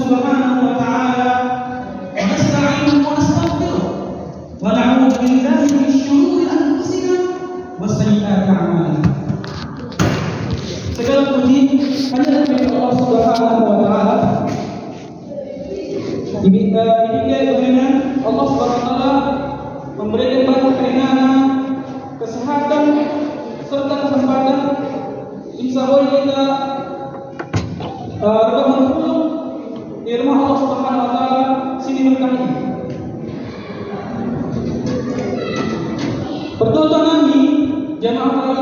Subhanahu wa ta'ala wa nasta'inuhu wa nastaghfiruh wa na'udzu billahi min shururi anfusina wa sayyi'ati a'malina. Segala puji hanya bagi Allah Subhanahu wa ta'ala. Demikian Allah Subhanahu wa ta'ala memberikan banyak keringanan, kesehatan serta kesempatan insya Allah kita rekaman dulu di rumah Allah Subhanahu wa ta'ala sini berkah ini. Bertujuan kami jamaah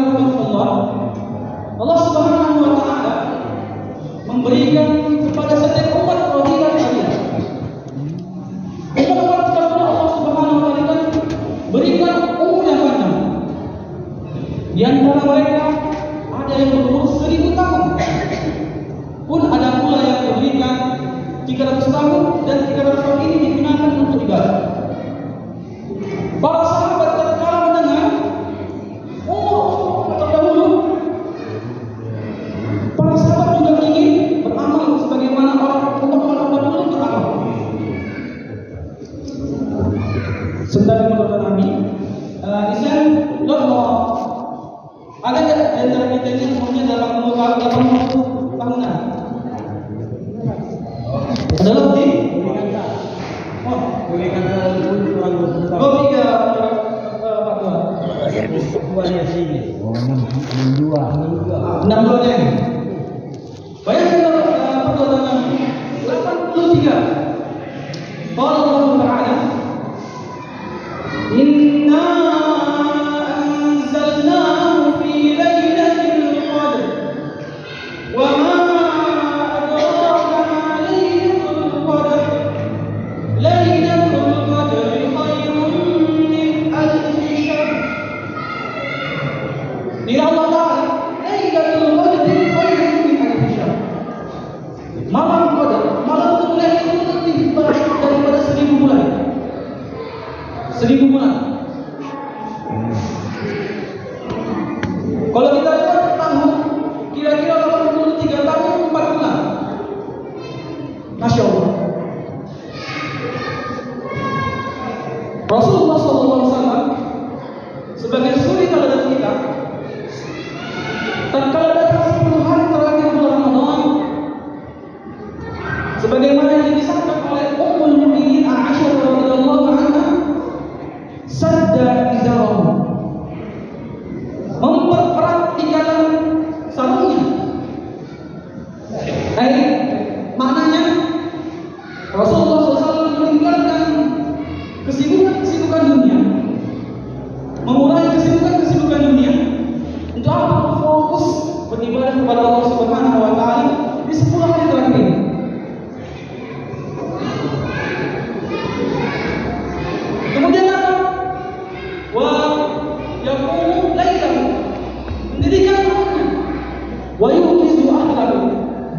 Allah Subhanahu wa ta'ala memberikan kepada setiap umat fadilah kalian. Umat kepada Allah Subhanahu wa ta'ala berikan umur yang panjang. Di antara mereka ada yang berumur 1000 tahun. Pun ada pula yang diberikan 300 tahun dan 300 tahun ini digunakan untuk ibadah. Para sahabat tatkala mendengar umur terdahulu, para sahabat juga ingin beramal sebagaimana orang terdahulu beramal. Sebentar menurut kami, Islam ada di antara kita ini umurnya dalam umur 80 tahunan. Ada lebih? Boleh kata tiga Pak Tua. Tuanya sini. 62 nya. Bayangkan Pak Tua dengan 83. Qala Allah Ta'ala, Inna anzalnahu fi lailatul qadr wa ma adraka ma lailatul qadr lailatul qadri khairun min alf shahr. Di Allah Ta'ala lailatul qadri khairun min alf shahr. Malam qadar, malam bulan itu lebih baik daripada 1000 bulan. 1000 bulan. Kalau kita lihat tahun, kira-kira 83 tahun 4 bulan. Masya Allah. Rasulullah SAW sebagai suri teladan kita, tatkala datang 10 hari terakhir bulan Ramadan, sebagaimana yang disabdakan oleh Ummul Mukminin Aisyah radhiyallahu anha, sadda izarahu, mempererat ikatan sarungnya. Maknanya Rasulullah SAW meninggalkan kesibukan dunia, mengurangi kesibukan dunia untuk apa? Fokus beribadah kepada Allah Subhanahu wa ta'ala di 10 hari terakhir. Kemudian apa? Wa yaqumu lailahu, mendirikan rumahnya. Wa yuqizu ahlahu,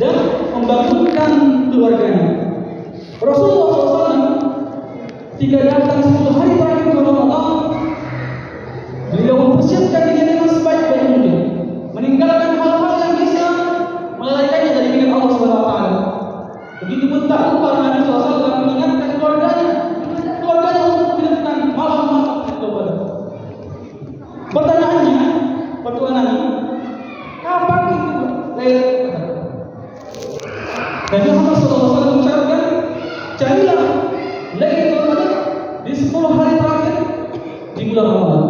dan membangunkan keluarganya. Rasulullah SAW jika datang 10 hari terakhir bulan Ramadan, beliau mempersiapkan diri dengan sebaik-baik mungkin, meninggalkan hal-hal yang bisa melalaikannya dari pilihan Allah Subhanahu wa ta'ala. Begitu pun tak lupa Nabi SAW mengingatkan keluarganya untuk meninggalkan malam-malam ibadah. Pertanyaannya, pertanyaannya, kapan itu Lailatul Qadar? Nabi Muhammad SAW mengucapkan, carilah Lailatul Qadar di 10 hari terakhir di bulan Ramadan.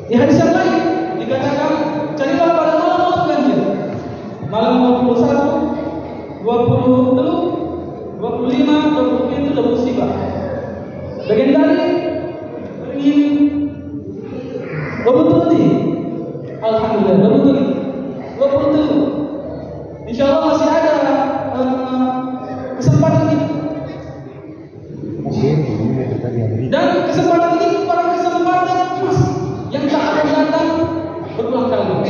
Di hadis yang lain dikatakan, carilah pada malam-malam ganjil, malam 21, 20, 25, 27, 29. Bagian dari ingin betul. Alhamdulillah betul. 27. Insyaallah masih ada kesempatan ini. Dan kesempatan ini merupakan kesempatan emas yang tak akan datang berulang kali.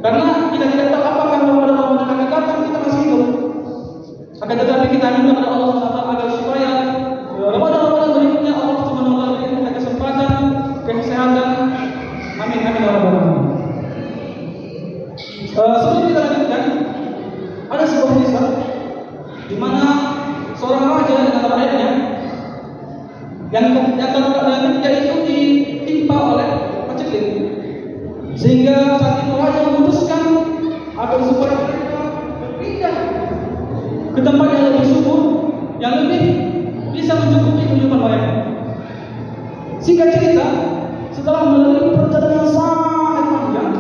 Karena kita tidak tahu apakah Ramadan akan datang, kita masih hidup. Akan tetapi kita minta kepada Allah SWT agar supaya Ramadan berikutnya Allah Subhanahu wa ta'ala berikan kesempatan, kesehatan. Amin amin ya rabbal alamin. Sebelum kita lanjutkan, ada sebuah kisah di yang ketiga itu ditimpa oleh paceklik, sehingga saat itu raja memutuskan agar supaya mereka berpindah ke tempat yang lebih subur, yang lebih bisa mencukupi kehidupan mereka. Singkat cerita, setelah melalui perjalanan yang sangat panjang,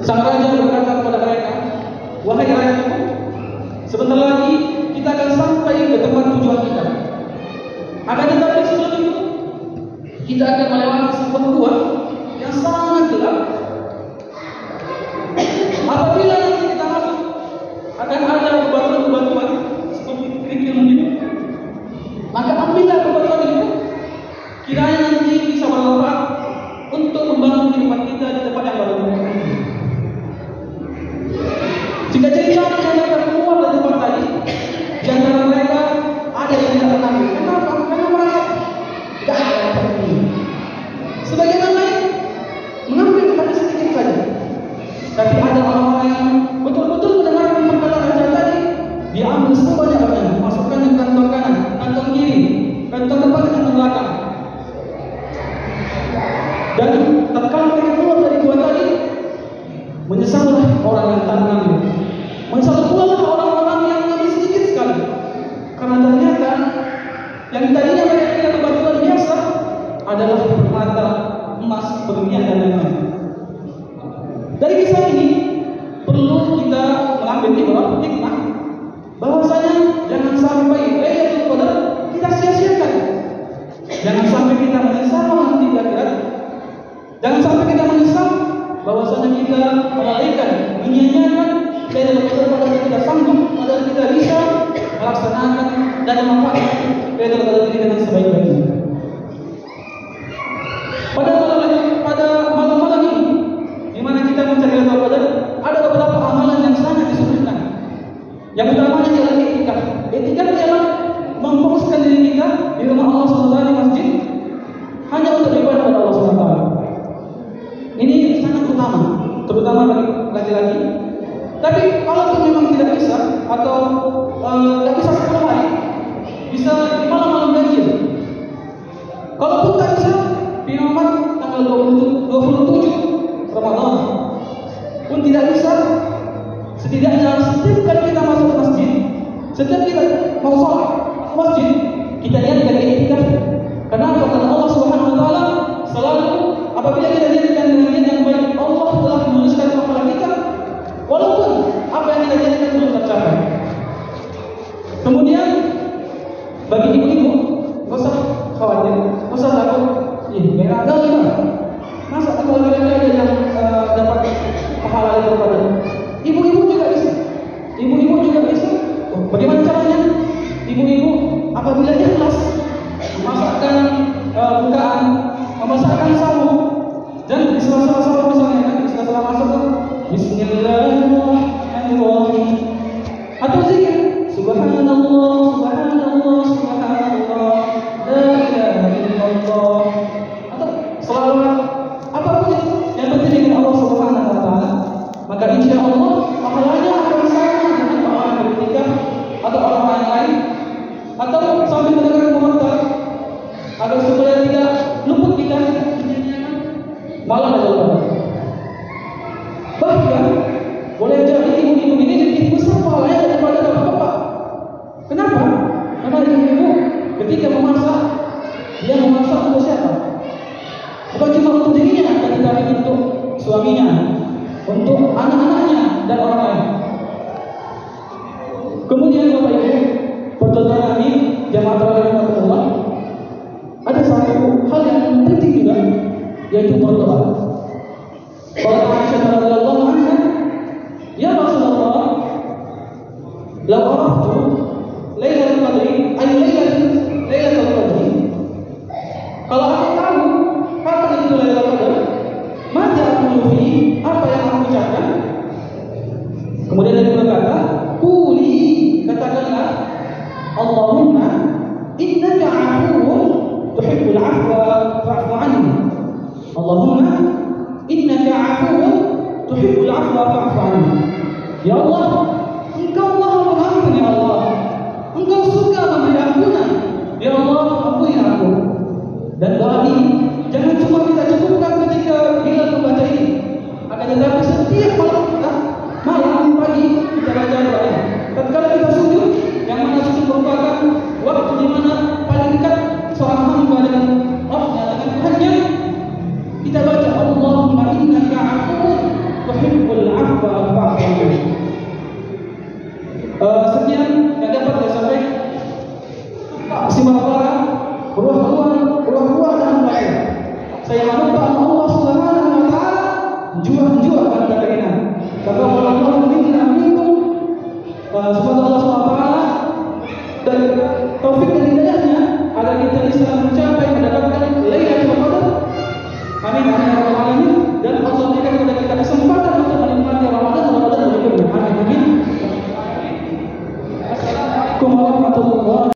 sang raja berkata kepada mereka, "Wahai rakyatku, sebentar lagi kita akan sampai ke tempat tujuan kita. Akan tetapi sebelum itu, kita akan melewati sebuah gua yang sangat gelap. Apabila nanti kita masuk, akan ada bebatuan-bebatuan seperti kerikil mungkin. Maka ambillah bebatuan itu, kiranya nanti bisa bermanfaat untuk membangun kehidupan kita di tempat yang baru." Jika cerita mereka keluar dari tempat tadi, di antara mereka ada yang tidak mengambil. Kenapa? Karena merasa tidak ada yang seperti ini. Sebagian yang lain mengambil hanya sedikit saja. Tapi ada orang-orang yang betul-betul mendengarkan perkataan raja tadi, dia ambil sebanyak-banyaknya, masukkan ke kantong kanan, kantong kiri, kantong depan, kantong belakang. Dan tatkala mereka keluar dari gua tadi, menyesallah orang yang tak mengambil. Menyesal pula orang-orang yang mengambil sedikit sekali, karena ternyata yang tadinya mereka kira bebatuan biasa adalah permata, emas, berlian dan lain-lain. Dari kisah ini perlu kita mengambil hikmah bahwasanya jangan sampai Lailatul Qadar kita sia-siakan. Jangan sampai kita menyesal nanti di akhirat. Jangan sampai kita menyesal bahwasanya kita melalaikan, menyia-nyiakan Lailatul Qadar padahal kita sanggup, padahal kita bisa melaksanakan dan memanfaatkan Lailatul Qadar ini dengan sebaik-baiknya. Pada malam-malam ini, di mana kita mencari Lailatul Qadar, ada beberapa amalan yang sangat disunnahkan. Yang utamanya adalah etikaf. Etikaf ialah memfokuskan diri kita di rumah Allah SWT di masjid hanya untuk beribadah kepada Allah SWT. Ini sangat utama, terutama bagi laki-laki. Tapi kalau memang tidak bisa atau tidak bisa 10 hari, bisa di malam-malam ganjil. Kalaupun tak bisa, Muhammad tanggal 27 Ramadan pun tidak bisa, setidaknya setiap kali kita masuk ke masjid, setiap kita mau sholat ke masjid, kita niatkan etikaf. Karena kata Allah Subhanahu Wa Taala selalu apabila kita niatkan dengan niat yang baik, Allah telah menuliskan pahala kita, walaupun apa yang kita niatkan belum tercapai. Kemudian bagi ibu-ibu, nggak usah khawatir, nggak usah takut. Merah kali kan? Masa kalau mereka ada yang dapat pahala daripada ibu-ibu juga bisa. Ibu-ibu juga bisa. Bagaimana caranya? Ibu-ibu apabila ikhlas memasakkan bukaan, memasakkan sahur, dan di sela-sela sahur misalnya kan, di sela-sela masuk kan, Bismillahirrahmanirrahim, atau zikir Subhanallah, Subhanallah, Subhanallah, La ilaha illallah, atau selawat, apapun itu yang penting dengan Allah Subhanahu Wa Taala, maka insya Allah pahalanya akan sama dengan pahala beriktikaf atau orang lain, atau sambil mendengar komentar agar supaya tidak luput kita malam adalah bahkan boleh jadi ibu-ibu ini lebih besar pahalanya daripada bapak-bapak. Kenapa? Karena ibu ketika memasak, dia memasak untuk siapa? Bukan cuma untuk dirinya, tetapi untuk suaminya, untuk anak-anaknya dan orang lain. Kemudian Bapak Ibu, pertolongan ini jamaah tarawih Allah, ada satu hal yang penting juga, yaitu berdoa. Kalau Aisyah radhiyallahu anha, ya Rasulullah, la araftu Lailatul Qadri, ay Lailatul Qadri. Kalau aku tahu kapan itu Lailatul Qadar, maka aku lufi apa yang aku ucapkan. Kemudian dia berkata, "Quli," katakanlah, "Allahumma innaka 'afuwwun tuhibbul 'afwa fa'fu 'anni." Allahumma innaka 'afuwwun tuhibbul 'afwa fa'fu 'anni. Ya Allah, Engkau Maha Pengampun, ya Allah. Engkau suka memberi ampunan. Ya Allah, innaka 'afuwwun tuhibbul 'afwa fa'fu 'anni. Sekian yang dapat saya sampaikan. Simulasi ruah dan baik. Saya minta Allah Subhanahu wa taala jual pada keinginan. Kalau Allah minta minum semoga Allah Subhanahu wa taala dan taufik dan hidayahnya agar kita bisa mencapai mendapatkan Lailatul Qadar. Amin amin ya rabbal alamin. Dan Allah berikan kepada kita kesempatan untuk menikmati Ramadan berikutnya. Amin amin. Assalamualaikum warahmatullahi wabarakatuh.